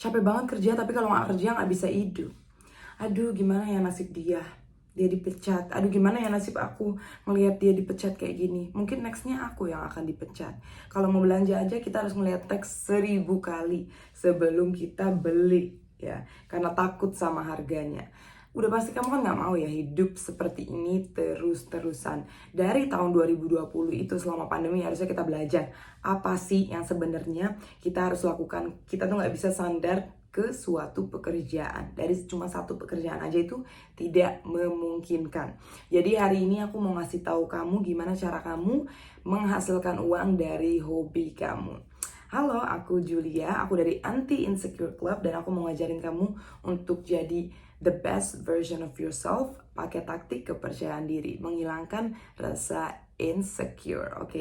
capek banget kerja tapi kalau nggak kerja nggak bisa hidup. Aduh gimana ya nasib dia dipecat. Aduh gimana ya nasib aku ngelihat dia dipecat kayak gini. Mungkin nextnya aku yang akan dipecat. Kalau mau belanja aja kita harus ngelihat teks 1000 kali sebelum kita beli ya, karena takut sama harganya. Udah pasti kamu kan nggak mau ya hidup seperti ini terus-terusan. Dari tahun 2020 itu selama pandemi harusnya kita belajar apa sih yang sebenarnya kita harus lakukan. Kita tuh nggak bisa sandar ke suatu pekerjaan. Dari cuma satu pekerjaan aja itu tidak memungkinkan. Jadi hari ini aku mau ngasih tahu kamu gimana cara kamu menghasilkan uang dari hobi kamu. Halo, aku Julia, aku dari Anti Insecure Club dan aku mau ngajarin kamu untuk jadi the best version of yourself pakai taktik kepercayaan diri, menghilangkan rasa insecure, oke?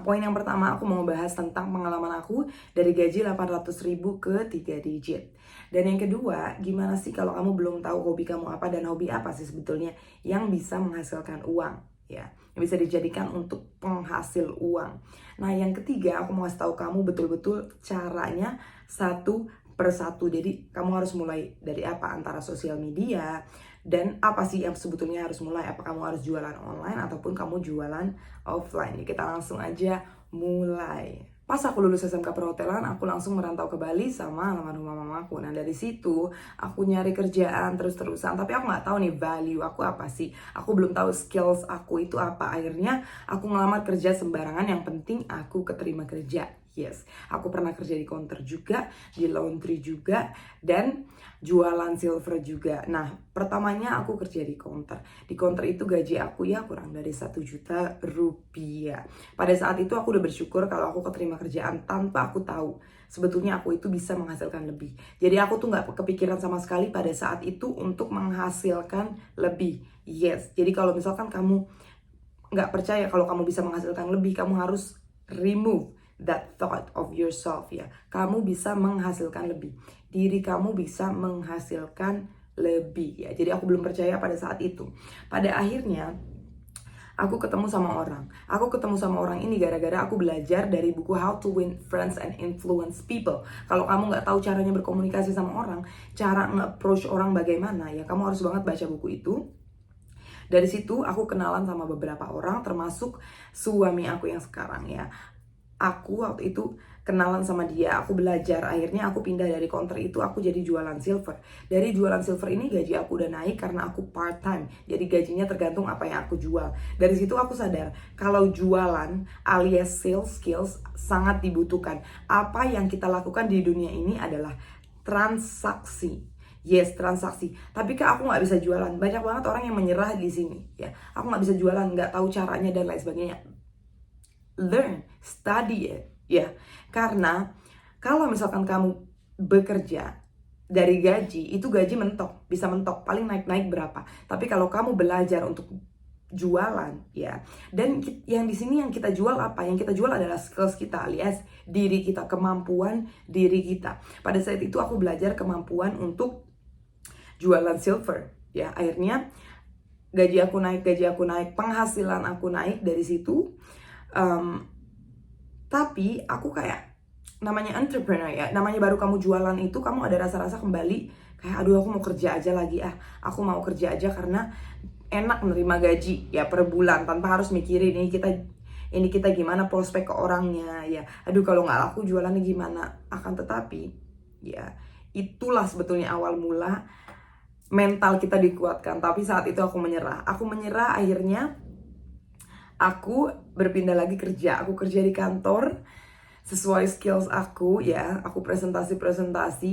Poin yang pertama aku mau bahas tentang pengalaman aku dari gaji 800.000 ke 3 digit. Dan yang kedua, gimana sih kalau kamu belum tahu hobi kamu apa dan hobi apa sih sebetulnya yang bisa menghasilkan uang, ya, yang bisa dijadikan untuk penghasil uang. Nah, yang ketiga aku mau kasih tahu kamu betul-betul caranya satu persatu. Jadi kamu harus mulai dari apa, antara sosial media dan apa sih yang sebetulnya harus mulai. Apa kamu harus jualan online ataupun kamu jualan offline. Jadi kita langsung aja mulai. Pas aku lulus SMK perhotelan, aku langsung merantau ke Bali sama almarhumah mamaku. Nah dari situ aku nyari kerjaan terus-terusan, tapi aku nggak tahu nih value aku apa sih. Aku belum tahu skills aku itu apa. Akhirnya aku ngelamar kerja sembarangan, yang penting aku keterima kerja. Yes, aku pernah kerja di counter juga, di laundry juga, dan jualan silver juga. Nah, pertamanya aku kerja di counter. Di counter itu gaji aku ya kurang dari 1 juta rupiah. Pada saat itu aku udah bersyukur kalau aku keterima kerjaan tanpa aku tahu sebetulnya aku itu bisa menghasilkan lebih. Jadi aku tuh nggak kepikiran sama sekali pada saat itu untuk menghasilkan lebih. Yes, jadi kalau misalkan kamu nggak percaya kalau kamu bisa menghasilkan lebih, kamu harus remove that thought of yourself ya. Kamu bisa menghasilkan lebih. Diri kamu bisa menghasilkan lebih ya. Jadi aku belum percaya pada saat itu. Pada akhirnya aku ketemu sama orang. Aku ketemu sama orang ini gara-gara aku belajar dari buku How to Win Friends and Influence People. Kalau kamu nggak tahu caranya berkomunikasi sama orang, cara nge-approach orang bagaimana ya, kamu harus banget baca buku itu. Dari situ aku kenalan sama beberapa orang, termasuk suami aku yang sekarang ya. Aku waktu itu kenalan sama dia, aku belajar, akhirnya aku pindah dari counter itu, aku jadi jualan silver. Dari jualan silver ini gaji aku udah naik karena aku part time, jadi gajinya tergantung apa yang aku jual. Dari situ aku sadar kalau jualan alias sales skills sangat dibutuhkan. Apa yang kita lakukan di dunia ini adalah transaksi. Yes, transaksi. Tapi kak, aku nggak bisa jualan. Banyak banget orang yang menyerah di sini. Ya, aku nggak bisa jualan, nggak tahu caranya dan lain sebagainya. Learn, study it. Ya, karena kalau misalkan kamu bekerja dari gaji, itu gaji mentok, bisa mentok, paling naik-naik berapa. Tapi kalau kamu belajar untuk jualan, ya, dan yang di sini yang kita jual apa? Yang kita jual adalah skills kita alias diri kita, kemampuan diri kita. Pada saat itu aku belajar kemampuan untuk jualan silver ya. Akhirnya gaji aku naik, penghasilan aku naik dari situ. Tapi aku kayak, namanya entrepreneur ya, namanya baru kamu jualan itu kamu ada rasa-rasa kembali kayak aduh aku mau kerja aja lagi, aku mau kerja aja karena enak menerima gaji ya per bulan tanpa harus mikirin ini kita gimana prospek ke orangnya ya. Aduh kalau nggak laku jualannya gimana. Akan tetapi ya itulah sebetulnya awal mula mental kita dikuatkan. Tapi saat itu aku menyerah. Akhirnya aku berpindah lagi kerja. Aku kerja di kantor sesuai skills aku ya. Aku presentasi.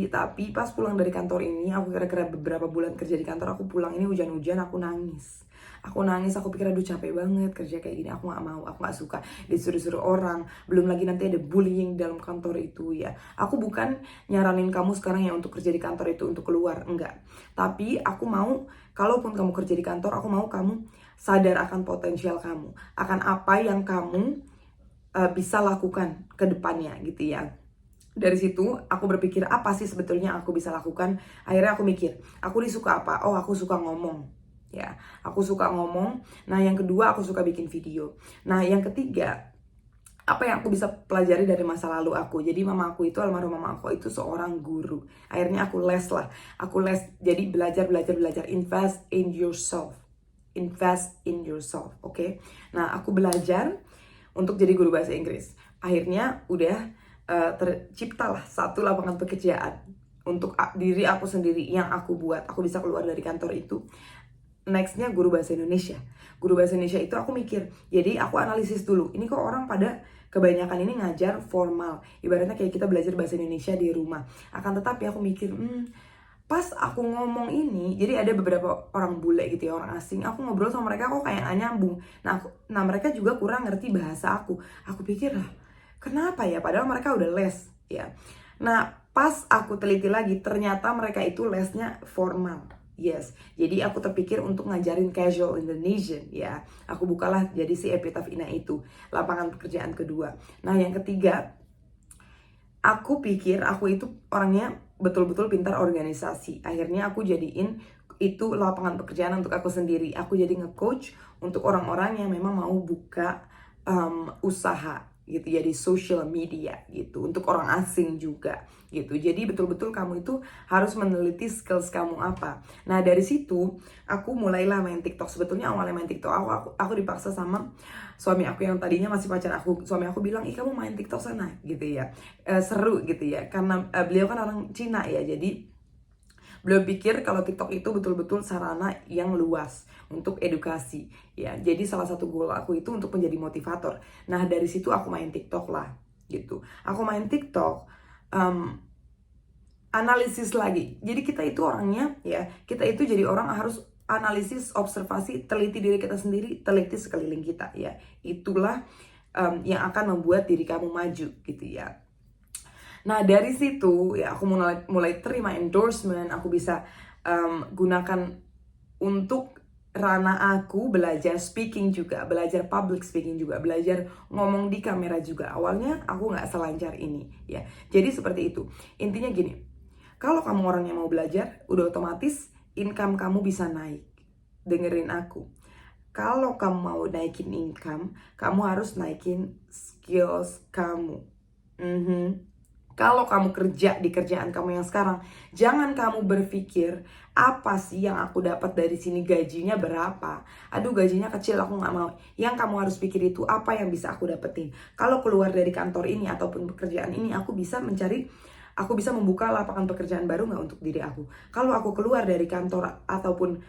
Tapi pas pulang dari kantor ini, aku kira-kira beberapa bulan kerja di kantor, aku pulang ini hujan-hujan, aku nangis. Aku pikir aduh capek banget kerja kayak gini, aku gak mau, aku gak suka disuruh-suruh orang, belum lagi nanti ada bullying dalam kantor itu ya. Aku bukan nyaranin kamu sekarang ya untuk kerja di kantor itu untuk keluar, enggak. Tapi aku mau, kalaupun kamu kerja di kantor, aku mau kamu sadar akan potensial kamu, akan apa yang kamu bisa lakukan ke depannya gitu ya. Dari situ aku berpikir apa sih sebetulnya aku bisa lakukan. Akhirnya aku mikir, aku disuka apa? Oh, aku suka ngomong. Ya, aku suka ngomong. Nah, yang kedua aku suka bikin video. Nah, yang ketiga apa yang aku bisa pelajari dari masa lalu aku. Jadi mama aku itu, almarhum mama aku itu seorang guru. Akhirnya aku les lah. Aku les, jadi belajar. Invest in yourself. Invest in yourself, oke? Nah, aku belajar untuk jadi guru bahasa Inggris. Akhirnya udah terciptalah satu lapangan pekerjaan untuk diri aku sendiri yang aku buat. Aku bisa keluar dari kantor itu. Nextnya guru bahasa Indonesia. Guru bahasa Indonesia itu aku mikir, jadi aku analisis dulu, ini kok orang pada kebanyakan ini ngajar formal, ibaratnya kayak kita belajar bahasa Indonesia di rumah. Akan tetapi aku mikir, pas aku ngomong ini, jadi ada beberapa orang bule gitu ya, orang asing, aku ngobrol sama mereka kok kayak gak nyambung. Nah mereka juga kurang ngerti bahasa aku. Aku pikir lah, kenapa ya, padahal mereka udah les ya. Nah pas aku teliti lagi, ternyata mereka itu lesnya formal. Yes, jadi aku terpikir untuk ngajarin casual Indonesian ya. Aku bukalah jadi si Epitaph Ina itu, lapangan pekerjaan kedua. Nah yang ketiga, aku pikir aku itu orangnya betul-betul pintar organisasi. Akhirnya aku jadiin itu lapangan pekerjaan untuk aku sendiri. Aku jadi nge-coach untuk orang-orang yang memang mau buka usaha gitu ya di social media gitu, untuk orang asing juga gitu. Jadi betul-betul kamu itu harus meneliti skills kamu apa. Nah dari situ aku mulailah main TikTok. Sebetulnya awalnya main TikTok aku dipaksa sama suami aku yang tadinya masih pacar aku. Suami aku bilang, ih kamu main TikTok sana gitu ya, seru gitu ya, karena beliau kan orang Cina ya, jadi beliau pikir kalau TikTok itu betul-betul sarana yang luas untuk edukasi ya. Jadi salah satu goal aku itu untuk menjadi motivator. Nah dari situ aku main TikTok lah gitu. Aku main TikTok, analisis lagi. Jadi kita itu orangnya ya, kita itu jadi orang harus analisis, observasi, teliti diri kita sendiri, teliti sekeliling kita ya. Itulah yang akan membuat diri kamu maju gitu ya. Nah dari situ ya aku mulai terima endorsement. Aku bisa gunakan untuk ranah aku, belajar speaking juga, belajar public speaking juga, belajar ngomong di kamera juga. Awalnya aku nggak selancar ini ya. Jadi seperti itu. Intinya gini, kalau kamu orang yang mau belajar, udah otomatis income kamu bisa naik. Dengerin aku. Kalau kamu mau naikin income, kamu harus naikin skills kamu. Kalau kamu kerja di kerjaan kamu yang sekarang, jangan kamu berpikir, apa sih yang aku dapat dari sini, gajinya berapa? Aduh gajinya kecil, aku nggak mau. Yang kamu harus pikir itu, apa yang bisa aku dapetin? Kalau keluar dari kantor ini ataupun pekerjaan ini, aku bisa membuka lapangan pekerjaan baru nggak untuk diri aku? Kalau aku keluar dari kantor ataupun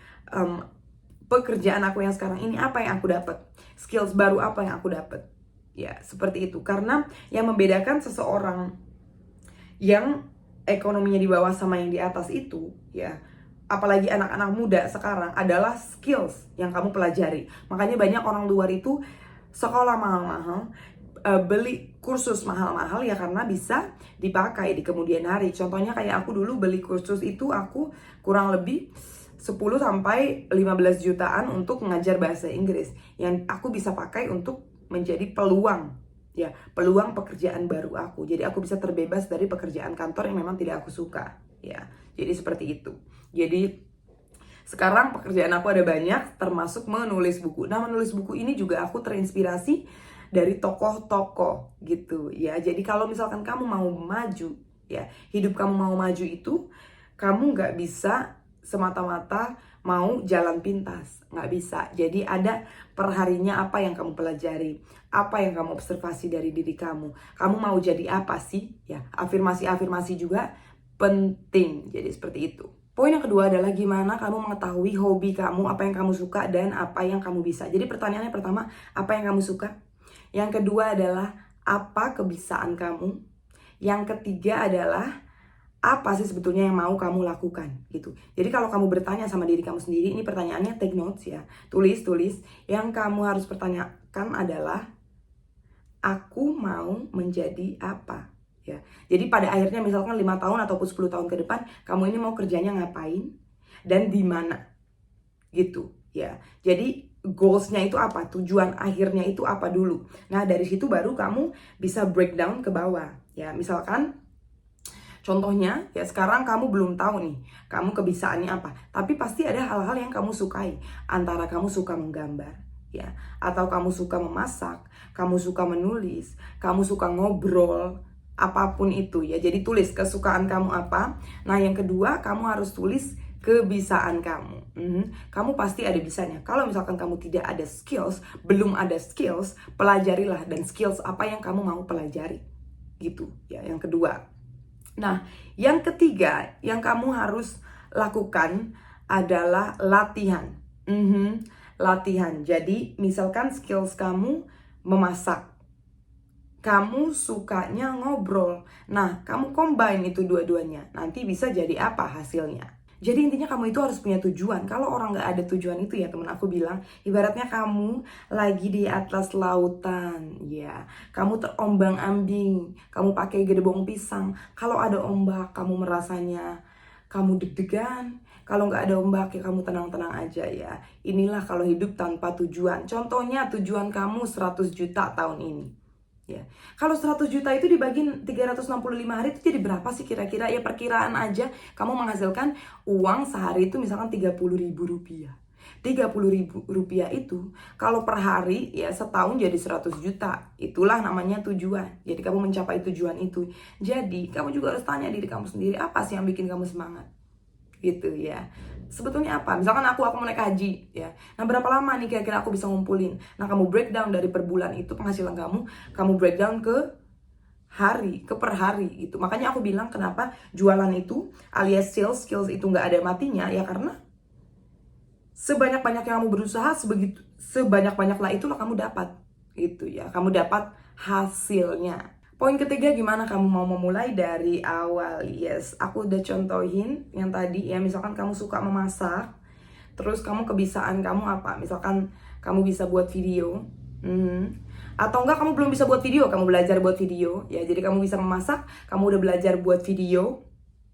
pekerjaan aku yang sekarang ini, apa yang aku dapat? Skills baru apa yang aku dapat? Ya, seperti itu. Karena yang membedakan seseorang yang ekonominya di bawah sama yang di atas itu ya, apalagi anak-anak muda sekarang, adalah skills yang kamu pelajari. Makanya banyak orang luar itu sekolah mahal-mahal, beli kursus mahal-mahal ya, karena bisa dipakai di kemudian hari. Contohnya kayak aku dulu beli kursus itu, aku kurang lebih 10 sampai 15 jutaan untuk mengajar bahasa Inggris yang aku bisa pakai untuk menjadi peluang pekerjaan baru aku. Jadi aku bisa terbebas dari pekerjaan kantor yang memang tidak aku suka ya. Jadi seperti itu. Jadi sekarang pekerjaan aku ada banyak, termasuk menulis buku. Nah menulis buku ini juga aku terinspirasi dari tokoh-tokoh gitu ya. Jadi kalau misalkan kamu mau maju ya, hidup kamu mau maju itu, kamu nggak bisa semata-mata mau jalan pintas, nggak bisa. Jadi ada perharinya apa yang kamu pelajari, apa yang kamu observasi dari diri kamu. Kamu mau jadi apa sih? Ya, afirmasi juga penting. Jadi seperti itu. Poin yang kedua adalah gimana kamu mengetahui hobi kamu, apa yang kamu suka dan apa yang kamu bisa. Jadi pertanyaannya pertama, apa yang kamu suka? Yang kedua adalah apa kebiasaan kamu? Yang ketiga adalah apa sih sebetulnya yang mau kamu lakukan gitu. Jadi kalau kamu bertanya sama diri kamu sendiri, ini pertanyaannya take notes ya, tulis. Yang kamu harus pertanyakan adalah, aku mau menjadi apa ya. Jadi pada akhirnya misalkan 5 tahun ataupun 10 tahun ke depan, kamu ini mau kerjanya ngapain dan di mana gitu ya. Jadi goalsnya itu apa, tujuan akhirnya itu apa dulu. Nah dari situ baru kamu bisa breakdown ke bawah ya. Misalkan contohnya, ya sekarang kamu belum tahu nih, kamu kebiasaannya apa. Tapi pasti ada hal-hal yang kamu sukai. Antara kamu suka menggambar, ya, atau kamu suka memasak, kamu suka menulis, kamu suka ngobrol, apapun itu ya. Jadi tulis kesukaan kamu apa. Nah, yang kedua, kamu harus tulis kebiasaan kamu. Kamu pasti ada bisanya. Kalau misalkan kamu tidak ada skills, belum ada skills, pelajarilah, dan skills apa yang kamu mau pelajari. Gitu ya, yang kedua. Nah, yang ketiga yang kamu harus lakukan adalah latihan. Latihan. Jadi, misalkan skills kamu memasak, kamu sukanya ngobrol. Nah, kamu combine itu dua-duanya. Nanti bisa jadi apa hasilnya? Jadi intinya kamu itu harus punya tujuan. Kalau orang nggak ada tujuan itu ya, temen aku bilang, ibaratnya kamu lagi di atlas lautan, ya. Kamu terombang-ambing, kamu pakai gedebong pisang. Kalau ada ombak, kamu merasanya kamu deg-degan. Kalau nggak ada ombak, ya kamu tenang-tenang aja ya. Inilah kalau hidup tanpa tujuan. Contohnya tujuan kamu 100 juta tahun ini. Ya. Kalau 100 juta itu dibagiin 365 hari itu jadi berapa sih kira-kira? Ya perkiraan aja kamu menghasilkan uang sehari itu misalkan 30.000 rupiah. 30.000 rupiah itu kalau per hari ya setahun jadi 100 juta. Itulah namanya tujuan. Jadi kamu mencapai tujuan itu. Jadi kamu juga harus tanya diri kamu sendiri, apa sih yang bikin kamu semangat? Gitu ya. Sebetulnya apa? Misalkan aku mau naik haji ya. Nah, berapa lama nih kira-kira aku bisa ngumpulin? Nah, kamu breakdown dari per bulan itu penghasilan kamu breakdown ke hari, ke per hari gitu. Makanya aku bilang kenapa jualan itu alias sales skills itu nggak ada matinya ya, karena sebanyak-banyak yang kamu berusaha, sebanyak-banyaklah itulah kamu dapat gitu ya. Kamu dapat hasilnya. Poin ketiga, gimana kamu mau memulai dari awal? Yes, aku udah contohin yang tadi ya. Misalkan kamu suka memasak, terus kamu kebiasaan kamu apa? Misalkan kamu bisa buat video, atau enggak kamu belum bisa buat video, kamu belajar buat video ya. Jadi kamu bisa memasak, kamu udah belajar buat video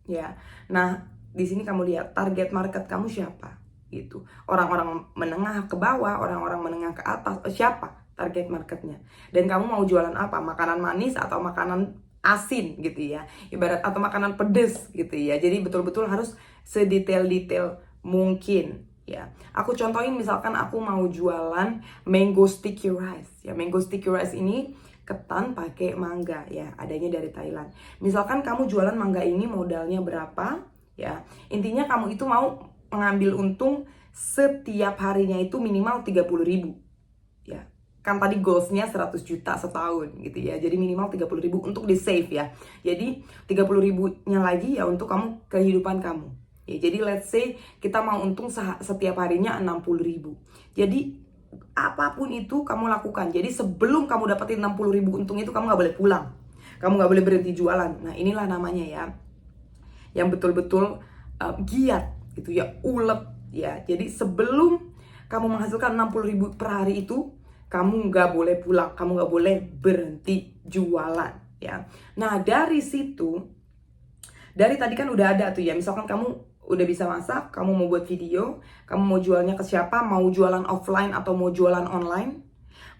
ya. Nah, di sini kamu lihat target market kamu siapa gitu. Orang-orang menengah ke bawah, orang-orang menengah ke atas, siapa target marketnya? Dan kamu mau jualan apa? Makanan manis atau makanan asin gitu ya, ibarat, atau makanan pedes gitu ya. Jadi betul-betul harus sedetail-detail mungkin ya. Aku contohin, misalkan aku mau jualan mango sticky rice ya. Mango sticky rice ini ketan pakai mangga ya, adanya dari Thailand. Misalkan kamu jualan mangga ini modalnya berapa ya. Intinya kamu itu mau mengambil untung setiap harinya itu minimal 30.000 ya. Kan tadi goalsnya 100 juta setahun gitu ya. Jadi minimal 30.000 untuk di save ya. Jadi 30.000-nya lagi ya untuk kamu, kehidupan kamu ya. Jadi let's say kita mau untung setiap harinya 60.000. Jadi apapun itu kamu lakukan. Jadi sebelum kamu dapetin 60.000 untung itu, kamu gak boleh pulang, kamu gak boleh berhenti jualan. Nah, inilah namanya ya, yang betul-betul giat gitu ya, ulet ya. Jadi sebelum kamu menghasilkan 60.000 per hari itu, kamu nggak boleh pulang, kamu nggak boleh berhenti jualan ya. Nah, dari situ, dari tadi kan udah ada tuh ya, misalkan kamu udah bisa masak, kamu mau buat video, kamu mau jualnya ke siapa, mau jualan offline atau mau jualan online,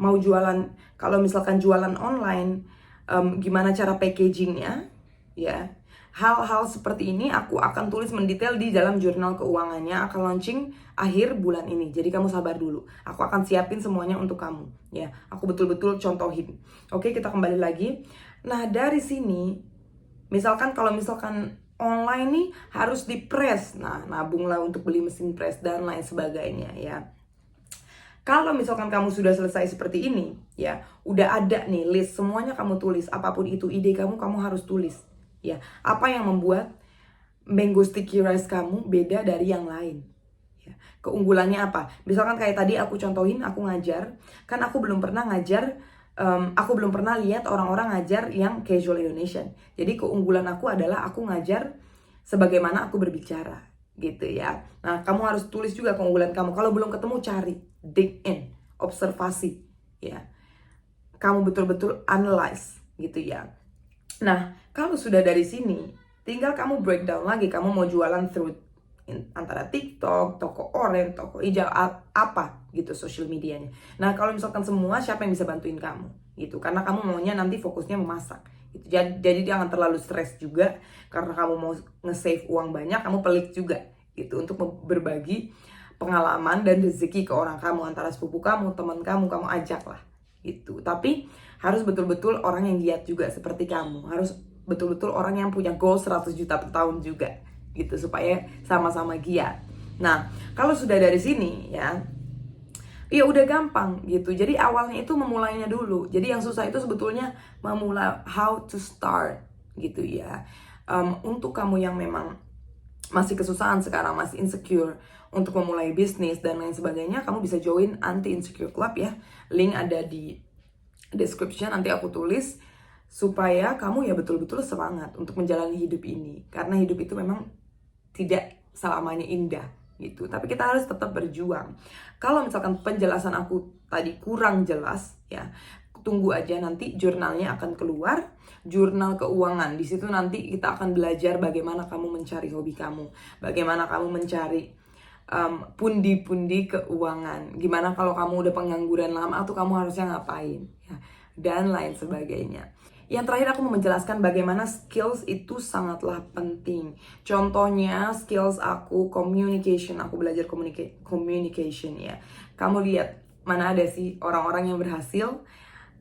mau jualan, kalau misalkan jualan online, gimana cara packagingnya ya. Hal-hal seperti ini aku akan tulis mendetail di dalam jurnal keuangannya, akan launching akhir bulan ini. Jadi kamu sabar dulu. Aku akan siapin semuanya untuk kamu ya. Aku betul-betul contohin. Oke, kita kembali lagi. Nah, dari sini misalkan kalau misalkan online nih harus di press. Nah, nabunglah untuk beli mesin press dan lain sebagainya ya. Kalau misalkan kamu sudah selesai seperti ini ya, udah ada nih list semuanya, kamu tulis. Apapun itu ide kamu harus tulis. Ya, apa yang membuat mango sticky rice kamu beda dari yang lain? Ya, keunggulannya apa? Misalkan kayak tadi aku contohin, aku ngajar, kan aku belum pernah ngajar, aku belum pernah lihat orang-orang ngajar yang casual Indonesian. Jadi keunggulan aku adalah aku ngajar sebagaimana aku berbicara, gitu ya. Nah, kamu harus tulis juga keunggulan kamu. Kalau belum ketemu, cari, dig in, observasi, ya. Kamu betul-betul analyze, gitu ya. Nah, kalau sudah dari sini, tinggal kamu breakdown lagi. Kamu mau jualan through antara TikTok, toko oren, toko hijau, apa gitu social medianya. Nah, kalau misalkan semua, siapa yang bisa bantuin kamu gitu? Karena kamu maunya nanti fokusnya memasak gitu. Jadi jangan terlalu stres juga, karena kamu mau nge-save uang banyak, kamu pelit juga gitu untuk berbagi pengalaman dan rezeki ke orang kamu, antara sepupu kamu, teman kamu ajak lah gitu. Tapi harus betul-betul orang yang giat juga seperti kamu, harus betul-betul orang yang punya goal 100 juta per tahun juga gitu, supaya sama-sama giat. Nah, kalau sudah dari sini ya udah gampang gitu. Jadi awalnya itu memulainya dulu. Jadi yang susah itu sebetulnya memulai, how to start gitu ya. Untuk kamu yang memang masih kesusahan sekarang, masih insecure untuk memulai bisnis dan lain sebagainya, kamu bisa join Anti Insecure Club ya. Link ada di description, nanti aku tulis, supaya kamu ya betul-betul semangat untuk menjalani hidup ini. Karena hidup itu memang tidak selamanya indah gitu, tapi kita harus tetap berjuang. Kalau misalkan penjelasan aku tadi kurang jelas ya, tunggu aja, nanti jurnalnya akan keluar, jurnal keuangan. Di situ nanti kita akan belajar bagaimana kamu mencari hobi kamu, bagaimana kamu mencari pundi-pundi keuangan, gimana kalau kamu udah pengangguran lama atau kamu harusnya ngapain ya, dan lain sebagainya. Yang terakhir aku mau menjelaskan bagaimana skills itu sangatlah penting. Contohnya skills aku communication, aku belajar communication ya. Kamu lihat, mana ada sih orang-orang yang berhasil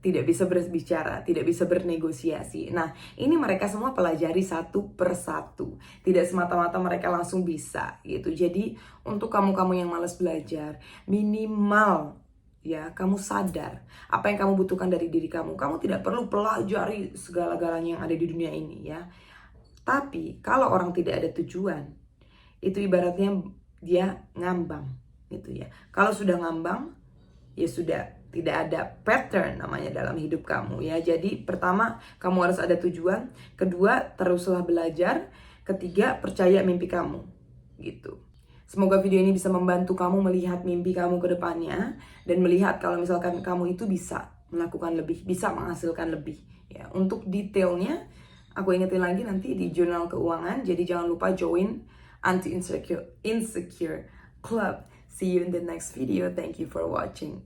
tidak bisa berbicara, tidak bisa bernegosiasi. Nah, ini mereka semua pelajari satu persatu. Tidak semata-mata mereka langsung bisa gitu. Jadi, untuk kamu-kamu yang malas belajar, minimal ya, kamu sadar apa yang kamu butuhkan dari diri kamu. Kamu tidak perlu pelajari segala-galanya yang ada di dunia ini ya. Tapi, kalau orang tidak ada tujuan, itu ibaratnya dia ngambang gitu ya. Kalau sudah ngambang, ya sudah, tidak ada pattern namanya dalam hidup kamu ya. Jadi pertama, kamu harus ada tujuan. Kedua, teruslah belajar. Ketiga, percaya mimpi kamu gitu. Semoga video ini bisa membantu kamu melihat mimpi kamu ke depannya, dan melihat kalau misalkan kamu itu bisa melakukan lebih, bisa menghasilkan lebih ya. Untuk detailnya aku ingetin lagi nanti di jurnal keuangan. Jadi jangan lupa join Anti Insecure Club. See you in the next video. Thank you for watching.